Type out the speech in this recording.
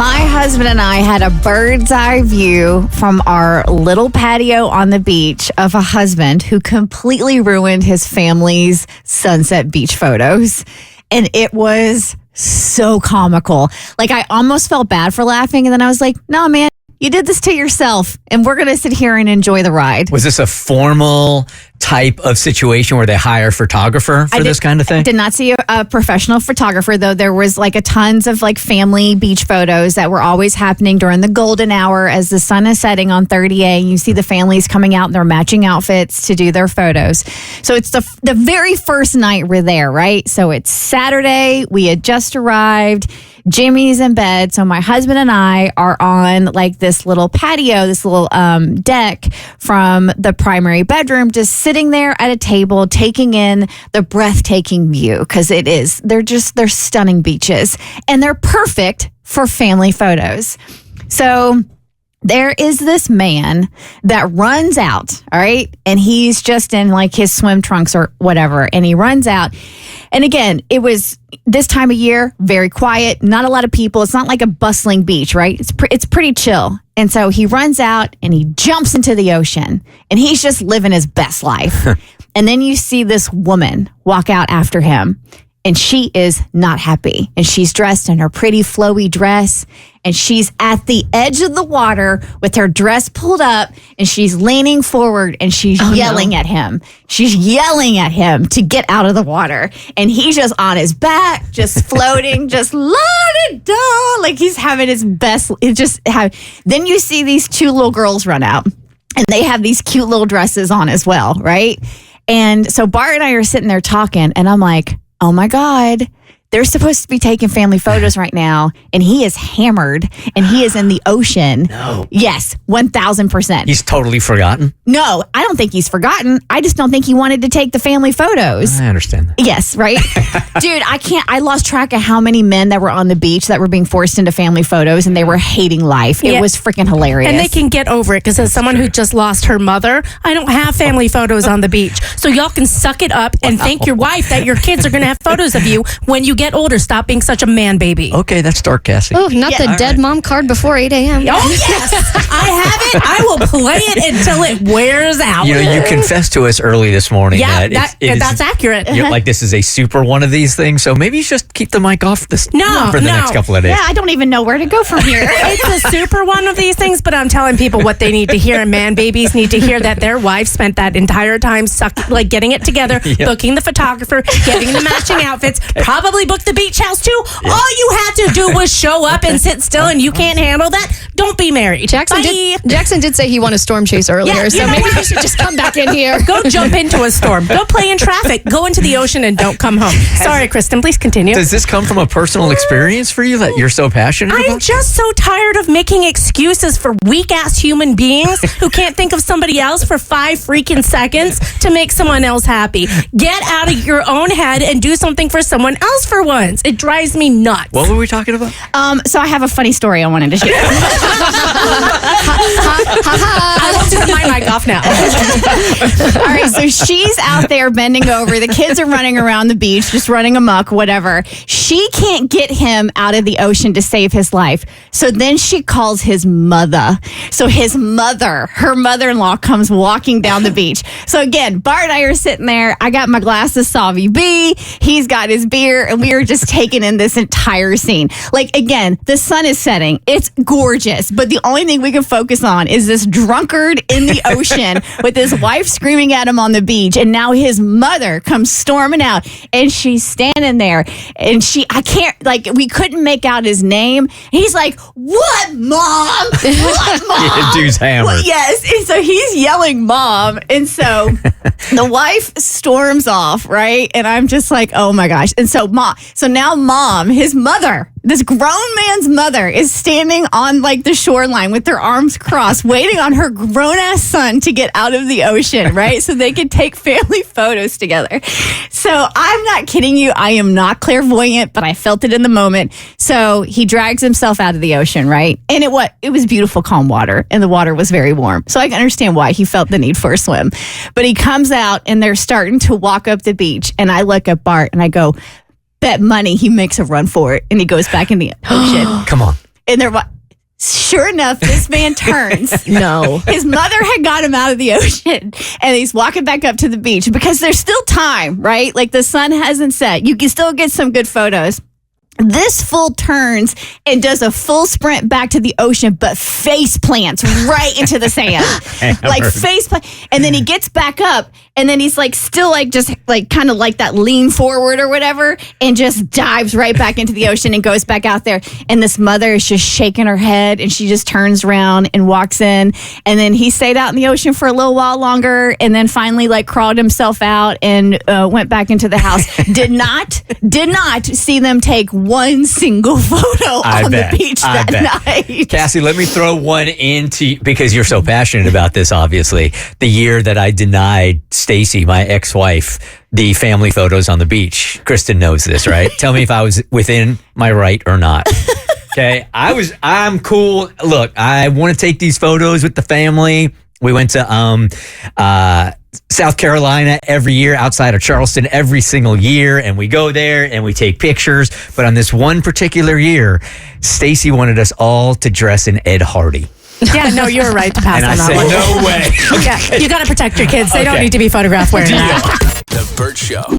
My husband and I had a bird's eye view from our little patio on the beach of a husband who completely ruined his family's sunset beach photos. And it was so comical. Like, I almost felt bad for laughing. And then I was like, no, man, you did this to yourself. And we're going to sit here and enjoy the ride. Was this a formal type of situation where they hire a photographer for this kind of thing? I did not see a professional photographer, though. There was like a tons of like family beach photos that were always happening during the golden hour as the sun is setting on 30A. You see the families coming out in their matching outfits to do their photos. So it's the very first night we're there, right? So it's Saturday. We had just arrived. Jimmy's in bed. So my husband and I are on like this little patio, this little deck from the primary bedroom, just sitting there at a table, taking in the breathtaking view, because they're stunning beaches and they're perfect for family photos. So there is this man that runs out, all right? And he's just in like his swim trunks or whatever. And he runs out. And again, it was this time of year, very quiet, not a lot of people. It's not like a bustling beach, right? It's pretty chill. And so he runs out and he jumps into the ocean and he's just living his best life. And then you see this woman walk out after him. And she is not happy. And she's dressed in her pretty flowy dress. And she's at the edge of the water with her dress pulled up. And she's leaning forward and she's yelling at him. She's yelling at him to get out of the water. And he's just on his back, just floating, just la-da-da. Like he's having his best. Then you see these two little girls run out. And they have these cute little dresses on as well, right? And so Bart and I are sitting there talking. And I'm like, oh my God, they're supposed to be taking family photos right now, and he is hammered, and he is in the ocean. No. Yes, 1,000%. He's totally forgotten? No, I don't think he's forgotten. I just don't think he wanted to take the family photos. I understand that. Yes, right? Dude, I lost track of how many men that were on the beach that were being forced into family photos, and they were hating life. It was freaking hilarious. And they can get over it, because as someone who just lost her mother, I don't have family photos on the beach. So y'all can suck it up and thank your wife that your kids are going to have photos of you when you get older. Stop being such a man baby. Okay, that's dark, Cassie. Oh, not the dead mom card before 8 a.m. Oh, yes. I have it. I will play it until it wears out. You know, you confessed to us early this morning that's accurate. Like this is a super one of these things, so maybe you just keep the mic off for the next couple of days. Yeah, I don't even know where to go from here. It's a super one of these things, but I'm telling people what they need to hear, and man babies need to hear that their wife spent that entire time getting it together, booking the photographer, getting the matching outfits, probably booked the beach house too. All you had to do was show up and sit still, and you can't handle that. Don't be married. Jackson did say he won a storm chase earlier, so maybe he should just come back in here. Go jump into a storm. Go play in traffic. Go into the ocean and don't come home. Sorry, Kristen. Please continue. Does this come from a personal experience for you that you're so passionate about? I'm just so tired of making excuses for weak-ass human beings who can't think of somebody else for 5 freaking seconds to make someone else happy. Get out of your own head and do something for someone else for once. It drives me nuts. What were we talking about? So I have a funny story I wanted to share. I will take my mic off now. All right, so she's out there bending over. The kids are running around the beach, just running amok, whatever. She can't get him out of the ocean to save his life. So then she calls his mother. So her mother-in-law comes walking down the beach. So again, Bart and I are sitting there. I got my glass of Sauvy B. He's got his beer, and we are just taking in this entire scene. Like, again, the sun is setting. It's gorgeous, but the only thing we can focus on is this drunkard in the ocean with his wife screaming at him on the beach, and now his mother comes storming out, and she's standing there, and we couldn't make out his name. He's like, "What, Mom? What, Mom?" Yeah, dude's hammered. Well, yes, and so he's yelling, "Mom," and so the wife storms off, right? And I'm just like, oh my gosh. And so now Mom, his mother, this grown man's mother, is standing on like the shoreline with their arms crossed, waiting on her grown-ass son to get out of the ocean, right? So they could take family photos together. So I'm not kidding you. I am not clairvoyant, but I felt it in the moment. So he drags himself out of the ocean, right? And it was beautiful, calm water, and the water was very warm. So I can understand why he felt the need for a swim. But he comes out, and they're starting to walk up the beach, and I look at Bart, and I go, bet money he makes a run for it, and he goes back in the ocean. Come on. And they're sure enough, this man turns. No. His mother had got him out of the ocean and he's walking back up to the beach because there's still time, right? Like the sun hasn't set. You can still get some good photos. This fool turns and does a full sprint back to the ocean, but face plants right into the sand. Like face plant. And then he gets back up and then he's like still like just like kind of like that lean forward or whatever and just dives right back into the ocean and goes back out there. And this mother is just shaking her head and she just turns around and walks in. And then he stayed out in the ocean for a little while longer and then finally like crawled himself out and went back into the house. Did not see them take one single photo on the beach that night. Cassie, let me throw one into, because you're so passionate about this, obviously. The year that I denied Stacy, my ex-wife, the family photos on the beach. Kristen knows this, right? Tell me if I was within my right or not. Okay, I'm cool. Look, I want to take these photos with the family. We went to South Carolina every year, outside of Charleston every single year, and we go there and we take pictures. But on this one particular year, Stacy wanted us all to dress in Ed Hardy. Yeah, no, you're right to pass And on I that said, one. no way. Yeah, you got to protect your kids. They don't Okay. need to be photographed wearing that. The Bert Show.